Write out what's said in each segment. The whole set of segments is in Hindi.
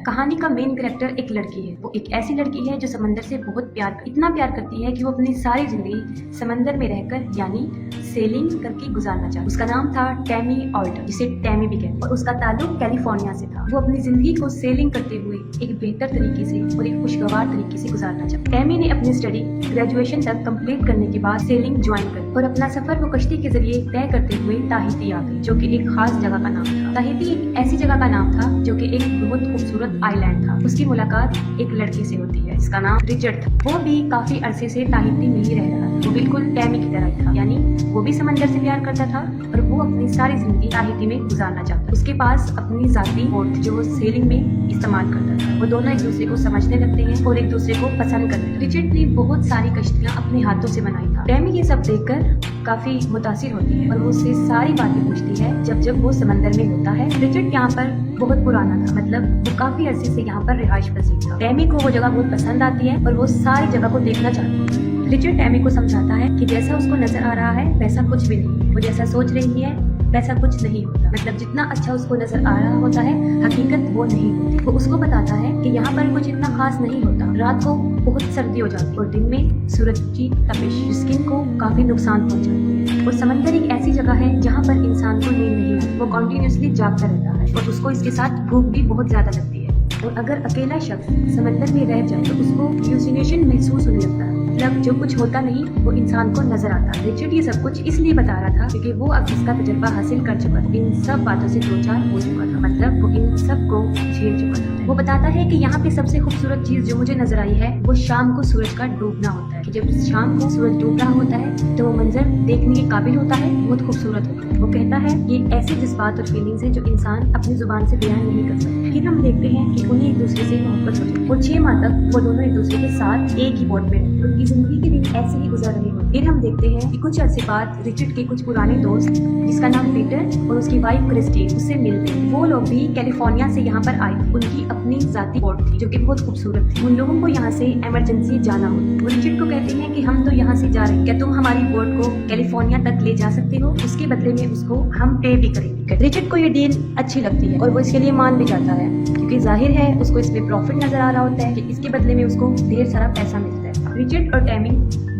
कहानी का मेन कैरेक्टर एक लड़की है। वो एक ऐसी लड़की है जो समंदर से बहुत इतना प्यार करती है कि वो अपनी सारी जिंदगी समंदर में रहकर यानी सेलिंग करके गुजारना चाहती। उसका नाम था टैमी ऑल्टर, जिसे टैमी भी कहते, और उसका ताल्लुक कैलिफोर्निया से था। वो अपनी जिंदगी को सेलिंग करते हुए एक बेहतर तरीके से और एक खुशगवार तरीके से गुजारना चाहती। टैमी ने अपनी स्टडी ग्रेजुएशन तक कंप्लीट करने के बाद सेलिंग ज्वाइन कर और अपना सफर वो कश्ती के जरिए तय करते हुए ताहिती आ गई, जो कि एक खास जगह का नाम था। ताहिती एक ऐसी जगह का नाम था जो कि एक बहुत खूबसूरत आइलैंड था। उसकी मुलाकात एक लड़के से होती है जिसका नाम रिचर्ड था। वो भी काफी अरसे से ताहिती में ही रह रहा था। वो बिल्कुल टैमी की तरह था, यानी वो भी समंदर से प्यार करता था और वो अपनी सारी जिंदगी ताहिती में गुजारना चाहता। उसके पास अपनी जाती बोट जो वो सेलिंग में इस्तेमाल करता था। वो दोनों एक दूसरे को समझने लगते हैं और एक दूसरे को पसंद करते हैं। रिचर्ड ने बहुत सारी कश्तियाँ अपने हाथों से बनाई था। टैमी ये सब देखकर काफी मुतासिर होती है और वो उससे सारी बातें पूछती है जब वो समंदर में होता है। रिचर्ड यहाँ पर बहुत पुराना था, मतलब वो काफी अरसे से यहाँ पर रिहाइश पसीर था। टैमी को वो जगह बहुत पसंद आती है और वो सारी जगह को देखना चाहती है। रिचर्ड टैमी को समझाता है कि जैसा उसको नजर आ रहा है वैसा कुछ भी नहीं है। वो जैसा सोच रही है वैसा कुछ नहीं होता, मतलब जितना अच्छा उसको नजर आ रहा होता है हकीकत वो नहीं होती। वो उसको बताता है कि यहाँ पर कुछ इतना खास नहीं होता। रात को बहुत सर्दी हो जाती है और दिन में सूरज की तपिश स्किन को काफी नुकसान पहुँचाती है। और समंदर एक ऐसी जगह है जहाँ पर इंसान को नींद नहीं आती। वो कॉन्टिन्यूसली जागता रहता है और उसको इसके साथ भूख भी बहुत ज्यादा लगती है। और अगर अकेला शख्स समंदर में रह जाए तो उसको ह्यूसिनेशन महसूस होने लगता है, मतलब जो कुछ होता नहीं वो इंसान को नजर आता है। रिचर्ड ये सब कुछ इसलिए बता रहा था क्योंकि वो अब इसका तजुर्बा हासिल कर चुका था। इन सब बातों से दो चार हो चुका था, मतलब वो इन सब को झेल चुका था। वो बताता है कि यहाँ पे सबसे खूबसूरत चीज जो मुझे नजर आई है वो शाम को सूरज का डूबना होता है। कि जब शाम को सूरज डूब रहा होता है तो वो मंजर देखने के काबिल होता है, बहुत खूबसूरत होता है। वो कहता है ये ऐसे जज्बात और फीलिंग्स है जो इंसान अपनी जुबान से बयान नहीं कर सकता। फिर हम देखते हैं कि उन्हें एक दूसरे से मोहब्बत होती है और 6 माह तक वो दोनों एक दूसरे के साथ एक ही बोट में रहते। उनकी जिंदगी के दिन ऐसे ही गुजर रहे होते। फिर हम देखते हैं कि कुछ अरसे बाद रिचर्ड के कुछ पुराने दोस्त जिसका नाम पीटर और उसकी वाइफ क्रिस्टी उससे मिलते हैं। वो लोग भी कैलिफोर्निया से यहाँ पर आए। उनकी अपनी जाती बोट थी जो कि बहुत खूबसूरत थी। उन लोगों को यहाँ से इमरजेंसी जाना होता। वो रिचर्ड को कहते हैं कि हम तो यहाँ से जा रहे हैं, क्या तुम हमारी बोट को कैलिफोर्निया तक ले जा सकते हो? उसके बदले में उसको हम पे भी करेंगे। रिचर्ड को ये डील अच्छी लगती है और वो इसके लिए मान भी जाता है क्योंकि जाहिर है उसको इसमें प्रॉफिट नजर आ रहा होता है कि इसके बदले में उसको ढेर सारा पैसा मिलता है। रिचर्ड और टैमी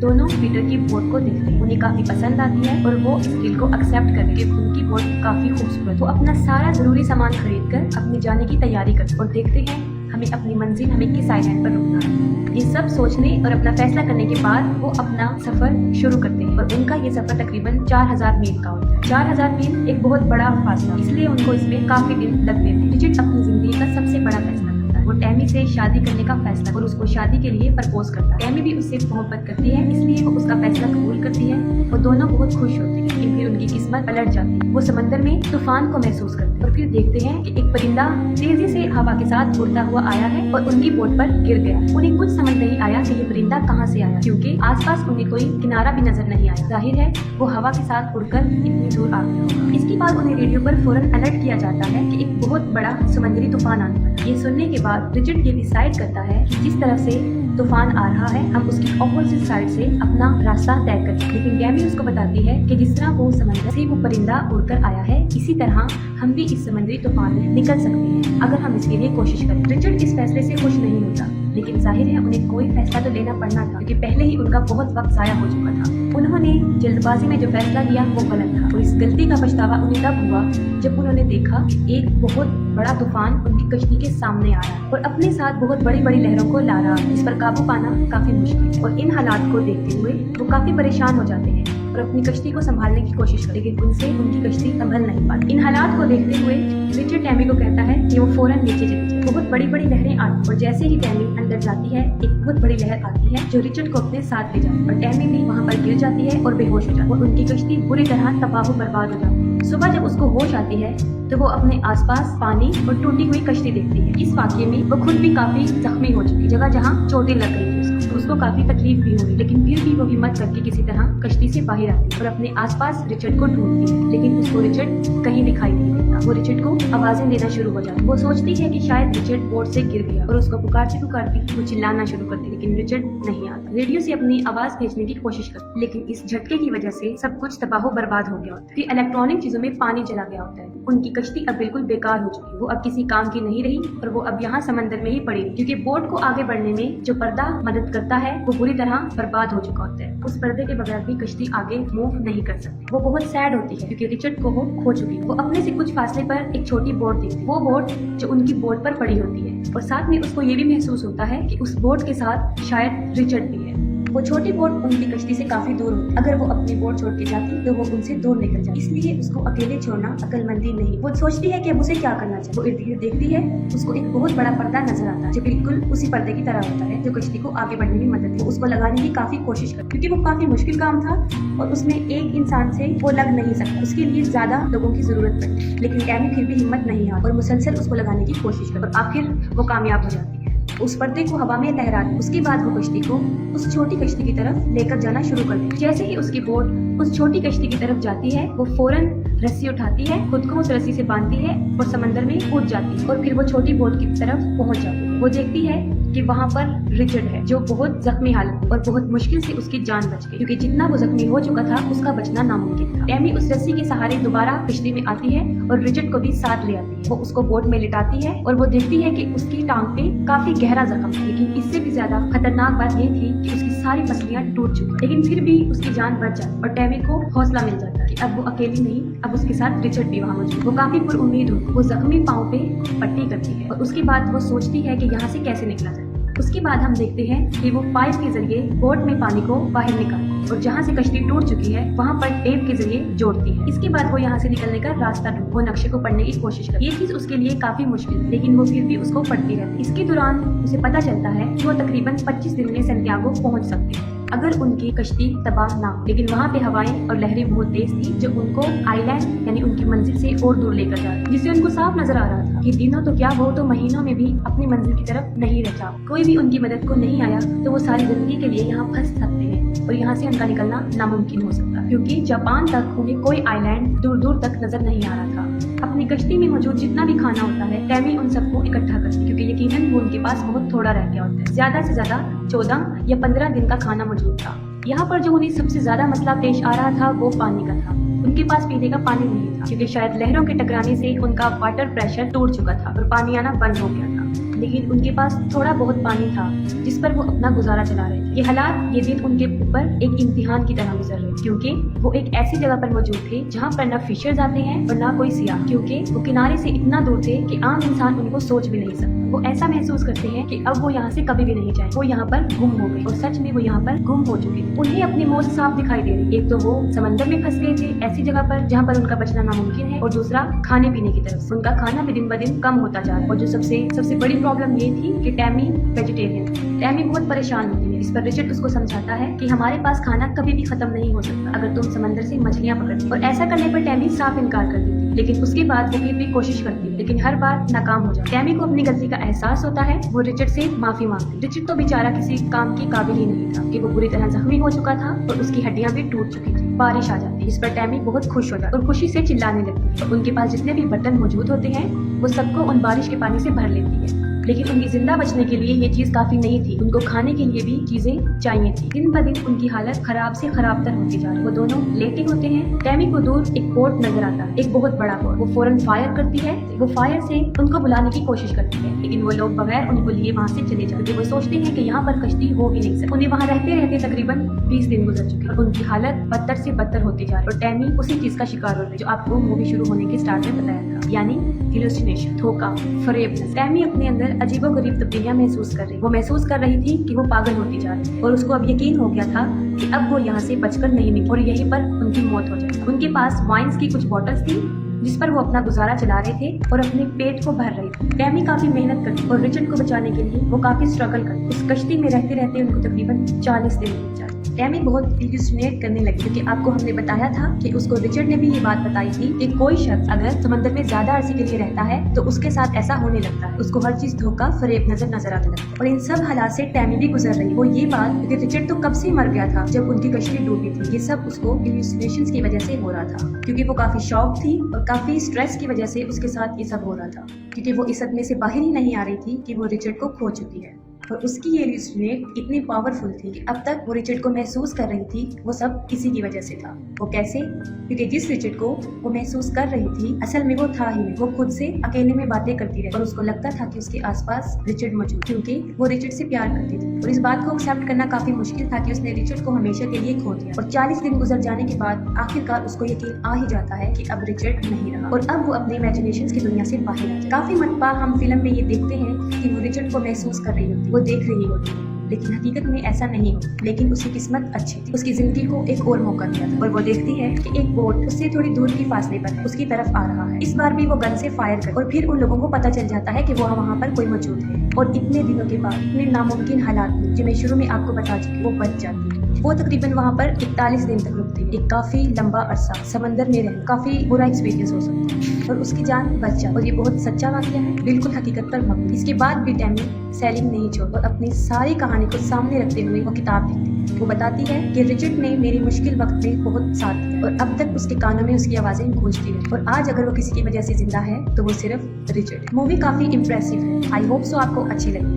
दोनों पीटर की बोट को देखते हैं। उन्हें काफी पसंद आती है और वो इस डील को एक्सेप्ट करके उनकी बोट काफी खूबसूरत। वो अपना सारा जरूरी सामान खरीद कर अपने जाने की तैयारी करते और देखते हैं हमें अपनी मंजिल हमें किस आइलैंड पर रुकना है। ये सब सोचने और अपना फैसला करने के बाद वो अपना सफर शुरू करते हैं और उनका ये सफर तकरीबन 4000 मील का होता है। 4000 मील एक बहुत बड़ा फासला, इसलिए उनको इसमें काफी दिन लगते थे। रिचर्ड अपनी जिंदगी का सबसे बड़ा फैसला करता है। वो टैमी से शादी करने का फैसला और उसको शादी के लिए प्रपोज करता है। टैमी भी उससे मोहब्बत करती है, इसलिए वो उसका फैसला कबूल करती है और दोनों बहुत खुश होते हैं। लेकिन फिर उनकी किस्मत पलट जाती है। वो समंदर में तूफान को महसूस करते हैं और फिर देखते हैं कि एक परिंदा तेजी से हवा के साथ उड़ता हुआ आया है और उनकी बोट पर गिर गया। उन्हें कुछ समझ नहीं आया कि ये परिंदा कहाँ से आया, क्योंकि आसपास उन्हें कोई किनारा भी नजर नहीं आया। जाहिर है वो हवा के साथ उड़कर इतनी दूर आ गया होगा। इसके बाद उन्हें रेडियो पर फौरन अलर्ट किया जाता है कि एक बहुत बड़ा समुद्री तूफान आने वाला है। ये सुनने के बाद रिचर्ड ये डिसाइड करता है कि जिस तरफ से तूफान आ रहा है हम उसकी ऑपोजिट साइड से अपना रास्ता तय करें। लेकिन टैमी उसको बताती है कि जिस तरह वो समंदर से वो परिंदा उड़कर आया है इसी तरह हम भी इस समुद्री तूफान में निकल सकते हैं अगर हम इसके लिए कोशिश करें। रिचर्ड इस फैसले से खुश नहीं होता, लेकिन जाहिर है उन्हें कोई फैसला तो लेना पड़ना था क्योंकि पहले ही उनका बहुत वक्त जाया हो चुका था। उन्होंने जल्दबाजी में जो फैसला लिया वो गलत था और इस गलती का पछतावा उन्हें तब हुआ जब उन्होंने देखा कि एक बहुत बड़ा तूफान उनकी कश्ती के सामने आ रहा है और अपने साथ बहुत बड़ी बड़ी लहरों को ला रहा है, जिस पर काबू पाना काफी मुश्किल है। और इन हालात को देखते हुए वो काफी परेशान हो जाते हैं और अपनी कश्ती को संभालने की कोशिश करते, लेकिन उनसे उनकी कश्ती संभल नहीं पाती। इन हालात को देखते हुए रिचर्ड टैमी को कहता है कि वो फौरन नीचे चली जाए। बहुत बड़ी बड़ी लहरें आती और जैसे ही टैमी अंदर जाती है एक बहुत बड़ी लहर आती है जो रिचर्ड को अपने साथ ले जाती है और टैमी भी वहाँ पर गिर जाती है और बेहोश हो जाती है और उनकी कश्ती पूरी तरह तबाह बर्बाद हो जाती है। सुबह जब उसको होश आती है तो वो अपने आसपास पानी और टूटी हुई कश्ती देखती है। इस वाकये में वो खुद भी काफी जख्मी हो चुकी, जगह जहाँ चोटें लग गई थी उसको काफी तकलीफ भी हुई, लेकिन फिर भी वो हिम्मत करके किसी तरह कश्ती से बाहर आती है और अपने आसपास रिचर्ड को ढूंढती है, लेकिन उसको रिचर्ड कहीं दिखाई नहीं देता। वो रिचर्ड को आवाजें देना शुरू हो जाती है। वो सोचती है कि शायद रिचर्ड बोट से गिर गया और उसको पुकारती पुकारती वो चिल्लाना शुरू करती, लेकिन रिचर्ड नहीं आता। रेडियो से अपनी आवाज भेजने की कोशिश करती, लेकिन इस झटके की वजह से सब कुछ तबाह बर्बाद हो गया होता है। फिर इलेक्ट्रॉनिक चीजों में पानी चला गया होता है उनकी कश्ती अब बिल्कुल बेकार हो चुकी। वो अब किसी काम की नहीं रही और वो अब यहाँ समंदर में ही पड़ी, क्योंकि बोट को आगे बढ़ने में जो पर्दा मदद करता है वो बुरी तरह बर्बाद हो चुका होता है। उस पर्दे के बगैर भी कश्ती आगे मूव नहीं कर सकती। वो बहुत सैड होती है क्योंकि रिचर्ड को वो खो चुकी है। वो अपने से कुछ फासले पर एक छोटी बोट देखती है, वो बोट जो उनकी बोट पर पड़ी होती है, और साथ में उसको ये भी महसूस होता है कि उस बोट के साथ शायद रिचर्ड भी है। वो छोटी बोट उनकी कश्ती से काफी दूर होती। अगर वो अपनी बोट छोड़ के जाती तो वो उनसे दूर निकल जाती, इसलिए उसको अकेले छोड़ना अक्लमंदी नहीं। वो सोचती है कि अब उसे क्या करना चाहिए। वो इर्द गिर्द देखती है, उसको एक बहुत बड़ा पर्दा नजर आता है जो बिल्कुल उसी पर्दे की तरह होता है जो कश्ती को आगे बढ़ने में मदद है। उसको लगाने की काफी कोशिश करती, क्योंकि वो काफी मुश्किल काम था और उसमें एक इंसान से वो लग नहीं सकता, उसके लिए ज्यादा लोगों की जरूरत पड़ती। लेकिन टैमी फिर भी हिम्मत नहीं हारी और मुसलसल उसको लगाने की कोशिश करती और आखिर वो कामयाब हो जाती है। उस पर्दे को हवा में लहराती। उसके बाद वो कश्ती को उस छोटी कश्ती की तरफ लेकर जाना शुरू कर देती। जैसे ही उसकी बोट उस छोटी कश्ती की तरफ जाती है, वो फौरन रस्सी उठाती है, खुद को उस रस्सी से बांधती है और समंदर में कूद जाती है और फिर वो छोटी बोट की तरफ पहुंच जाती है। वो देखती है कि वहाँ पर रिचर्ड है जो बहुत जख्मी हालत और बहुत मुश्किल से उसकी जान बच गई, क्योंकि जितना वो जख्मी हो चुका था उसका बचना नामुमकिन था। टैमी उस रस्सी के सहारे दोबारा कश्ती में आती है और रिचर्ड को भी साथ ले आती है। वो उसको बोट में लिटाती है और वो देखती है कि उसकी टांग पे काफी गहरा जख्म है, लेकिन इससे भी ज्यादा खतरनाक बात ये थी कि उसकी सारी पसलियां टूट चुकी, लेकिन फिर भी उसकी जान बच जाती और टैमी को हौसला मिल जाता है कि अब वो अकेली नहीं, अब उसके साथ रिचर्ड भी वहाँ मौजूद। वो काफी पुरुम्मीद होती है। वो जख्मी पाँव पे पट्टी करती है और उसके बाद वो सोचती है कि यहाँ से कैसे निकला जाए। उसके बाद हम देखते हैं कि वो पाइप के जरिए बोट में पानी को बाहर निकालती और जहाँ से कश्ती टूट चुकी है वहाँ पर टेप के जरिए जोड़ती है। इसके बाद वो यहाँ से निकलने का रास्ता ढूंढती, वो नक्शे को पढ़ने की कोशिश करती है। ये चीज उसके लिए काफी मुश्किल है, लेकिन वो फिर भी उसको पढ़ती रहती है। इसके दौरान उसे पता चलता है कि वो तकरीबन 25 दिन में सैंटियागो पहुँच सकती है अगर उनकी कश्ती तबाह ना हो। लेकिन वहाँ पे हवाएं और लहरें बहुत तेज थी जो उनको आइलैंड यानी उनकी मंजिल से और दूर लेकर जा रही, जिससे उनको साफ नजर आ रहा था कि दिनों तो क्या, वो तो महीनों में भी अपनी मंजिल की तरफ नहीं रचा। कोई भी उनकी मदद को नहीं आया तो वो सारी जिंदगी के लिए यहाँ फंस सकते हैं और यहाँ से उनका निकलना नामुमकिन हो सकता, क्योंकि जापान तक उन्हें कोई आइलैंड दूर दूर तक नजर नहीं आ रहा था। अपनी कश्ती में मौजूद जितना भी खाना होता है टैमी उन सबको इकट्ठा करती, क्योंकि यकीनन वो उनके पास बहुत थोड़ा रह गया होता है। ज्यादा से ज्यादा 14 या 15 दिन का खाना मौजूद था। यहाँ पर जो उन्हें सबसे ज्यादा मसला पेश आ रहा था वो पानी का था। उनके पास पीने का पानी नहीं था, क्योंकि शायद लहरों के टकराने से उनका वाटर प्रेशर टूट चुका था और पानी आना बंद हो गया था। लेकिन उनके पास थोड़ा बहुत पानी था जिस पर वो अपना गुजारा चला रहे थे। ये हालात, ये दिन उनके ऊपर एक इम्तिहान की तरह गुजर रहे, क्योंकि वो एक ऐसी जगह पर मौजूद थे जहाँ पर न फिशर्स आते हैं और न कोई सियाह, क्योंकि वो किनारे से इतना दूर थे कि आम इंसान उनको सोच भी नहीं सकता। वो ऐसा महसूस करते हैं कि अब वो यहाँ से कभी भी नहीं जाए। वो यहाँ पर गुम हो गए और सच में वो यहाँ पर गुम हो चुके थे। उन्हें अपनी मौत साफ दिखाई दे रही। एक तो वो समंदर में फंस गए थे ऐसी जगह पर जहाँ पर उनका बचना नामुमकिन है, और दूसरा खाने पीने की तरफ उनका खाना भी दिन ब दिन कम होता जा रहा है। और जो सबसे बड़ी प्रॉब्लम ये थी कि टैमी वेजिटेरियन। टैमी बहुत परेशान होती है। इस पर रिचर्ड उसको समझाता है कि हमारे पास खाना कभी भी खत्म नहीं हो सकता अगर तुम समंदर से मछलियाँ पकड़ती, और ऐसा करने पर टैमी साफ इनकार कर देती, लेकिन उसके बाद वो फिर भी कोशिश करती है, लेकिन हर बार नाकाम हो जाती। टैमी को अपनी गलती का एहसास होता है। वो रिचर्ड से माफी मांगती। रिचर्ड तो बेचारा किसी काम के काबिल ही नहीं था कि वो पूरी तरह जख्मी हो चुका था और उसकी हड्डियां भी टूट चुकी थी। बारिश आ जाती है, इस पर टैमी बहुत खुश हो जाती और खुशी से चिल्लाने लगती है। उनके पास जितने भी बर्तन मौजूद होते हैं वो सबको उन बारिश के पानी से भर लेती है, लेकिन उनकी जिंदा बचने के लिए ये चीज काफी नहीं थी। उनको खाने के लिए भी चीजें चाहिए थी। दिन ब दिन उनकी हालत खराब से खराब तर होती जा रही। वो दोनों लेटे होते हैं। टैमी को दूर एक बोट नजर आता है, एक बहुत बड़ा बोट। वो फौरन फायर करती है। वो फायर से उनको बुलाने की कोशिश करती है, लेकिन वो लोग बगैर उनको लिए वहाँ से चले जाते। वो सोचते हैं कि यहाँ पर कश्ती हो ही नहीं सकती। उन्हें वहाँ रहते रहते तकरीबन 20 दिन गुजर चुके और उनकी हालत बदतर से बदतर होती जा रही। और टैमी उसी चीज का शिकार हो रही जो आपको मूवी शुरू होने के स्टार्ट में बताया था, यानी हेलुसिनेशन, धोखा, फरेबनेस। टैमी अपने अंदर अजीबोगरीब तब्दीलियां महसूस कर रही। वो महसूस कर रही थी कि वो पागल होती जा रही और उसको अब यकीन हो गया था कि अब वो यहाँ से बचकर नहीं निकली और यहीं पर उनकी मौत हो जाएगी। उनके पास वाइन्स की कुछ बॉटल्स थी जिस पर वो अपना गुजारा चला रहे थे और अपने पेट को भर रहे थे। टैमी काफी मेहनत करती और रिचर्ड को बचाने के लिए वो काफी स्ट्रगल करती। उस कश्ती में रहते रहते उनको तकरीबन 40 दिन बीत जाते। टैमी बहुत इल्यूसिनेट करने लगी, क्योंकि आपको हमने बताया था कि उसको रिचर्ड ने भी ये बात बताई थी कि कोई शख्स अगर समंदर में ज्यादा अरसे के लिए रहता है तो उसके साथ ऐसा होने लगता है। उसको हर चीज धोखा फरेब नजर आने लगता है। और इन सब हालात से टैमी भी गुजर रही। वो ये बात, क्योंकि रिचर्ड तो कब से मर गया था जब उनकी कश्ती डूबी थी, ये सब उसको इल्यूसिनेशंस की वजह से हो रहा था, क्योंकि वो काफी शॉक थी और काफी स्ट्रेस की वजह से उसके साथ ये सब हो रहा था, क्योंकि वो इस सदमे से बाहर ही नहीं आ रही थी कि वो रिचर्ड को खो चुकी है। और उसकी ये यूनिट इतनी पावरफुल थी कि अब तक वो रिचर्ड को महसूस कर रही थी वो सब इसी की वजह से था। वो कैसे? क्योंकि जिस रिचर्ड को वो महसूस कर रही थी असल में वो था ही नहीं। वो खुद से अकेले में बातें करती रही और उसको लगता था कि उसके आसपास रिचर्ड मौजूद, क्योंकि वो रिचर्ड से प्यार करती थी। और इस बात को एक्सेप्ट करना काफी मुश्किल था कि उसने रिचर्ड को हमेशा के लिए खो दिया। और 40 दिन गुजर जाने के बाद आखिरकार उसको यकीन आ ही जाता है कि अब रिचर्ड नहीं रहा और अब वो अपने इमेजिनेशंस की दुनिया से बाहर आ जाए। काफी मरतबा हम फिल्म में ये देखते हैं कि वो रिचर्ड को महसूस कर रही होती, वो देख रही होती है, लेकिन हकीकत में ऐसा नहीं हो। लेकिन उसकी किस्मत अच्छी थी, उसकी जिंदगी को एक और मौका दिया था और वो देखती है कि एक बोट उससे थोड़ी दूर की फासले पर है, उसकी तरफ आ रहा है। इस बार भी वो गन से फायर कर और फिर उन लोगों को पता चल जाता है कि वो वहाँ पर कोई मौजूद है। और इतने दिनों के बाद इतने नामुमकिन हालात में, जो मैं शुरू में आपको बता चुकी, वो बच जाती है। वो तकरीबन वहाँ पर 41 दिन तक रुकती है। एक काफी लंबा अरसा समंदर में रहना काफी बुरा एक्सपीरियंस हो सकता है और उसकी जान बच जाती है। और ये बहुत सच्चा वाकया है, बिल्कुल हकीकत पर मबनी। इसके बाद भी टैमी सेलिंग नहीं छोड़ और अपनी सारी कहानी को सामने रखते हुए वो किताब लिखती है। वो बताती है कि रिचर्ड ने मेरे मुश्किल वक्त में बहुत साथ दिया और अब तक उसके कानों में उसकी आवाजें गूंजती रही और आज अगर वो किसी की वजह से जिंदा है तो वो सिर्फ रिचर्ड है। मूवी काफी इंप्रेसिव है। आई होप सो आपको अच्छी लगी।